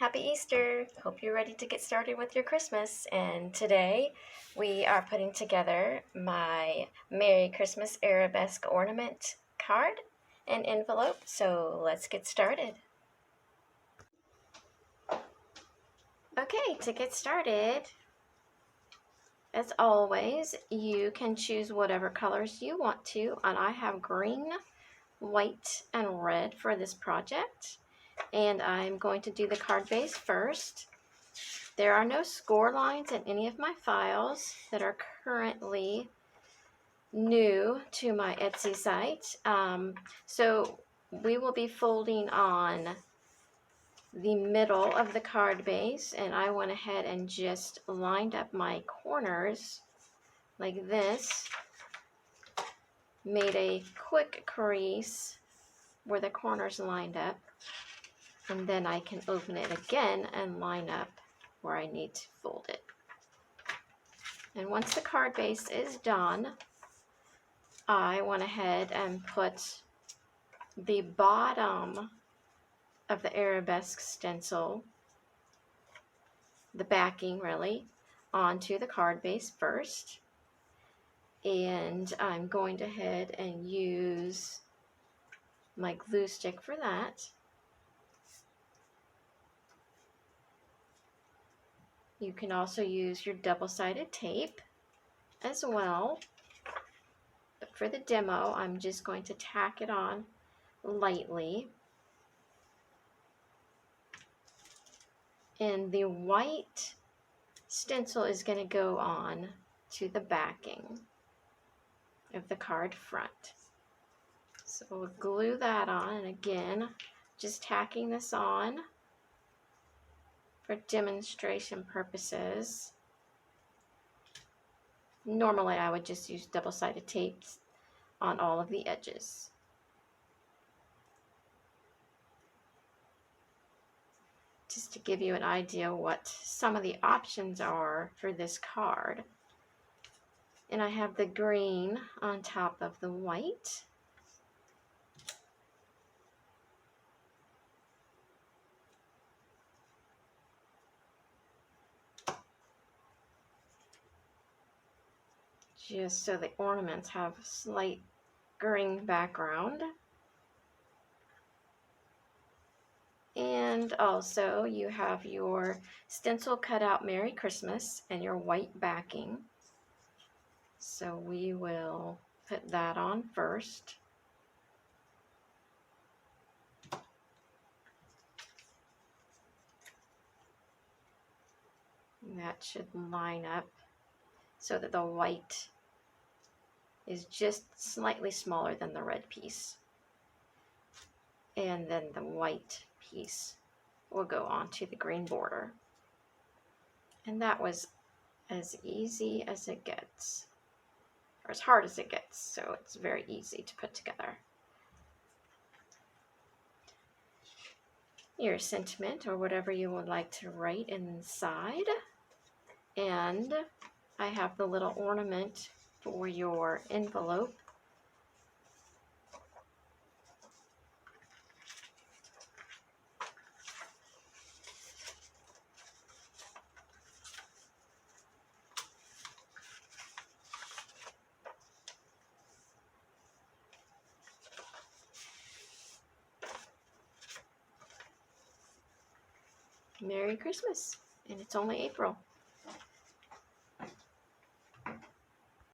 Happy Easter! Hope you're ready to get started with your Christmas. And today we are putting together my Merry Christmas Arabesque ornament card and envelope. So let's get started. Okay, to get started, as always, you can choose whatever colors you want to. And I have green, white, and red for this project. And I'm going to do the card base first. There are no score lines in any of my files that are currently new to my Etsy site. So we will be folding on the middle of the card base, and I went ahead and just lined up my corners like this, made a quick crease where the corners lined up, and then I can open it again and line up where I need to fold it. And once the card base is done, I went ahead and put the bottom of the Arabesque stencil, the backing really, onto the card base first. And I'm going to head and use my glue stick for that. You can also use your double-sided tape as well. But for the demo, I'm just going to tack it on lightly. And the white stencil is going to go on to the backing of the card front. So we'll glue that on, and again, just tacking this on for demonstration purposes. Normally I would just use double-sided tape on all of the edges. Just to give you an idea what some of the options are for this card. And I have the green on top of the white. Just so the ornaments have a slight green background. And also you have your stencil cut out Merry Christmas and your white backing. So we will put that on first. And that should line up so that the white is just slightly smaller than the red piece. And then the white piece will go onto the green border. And that was as easy as it gets, or as hard as it gets, so it's very easy to put together. Your sentiment or whatever you would like to write inside. And I have the little ornament for your envelope. Merry Christmas, and it's only April.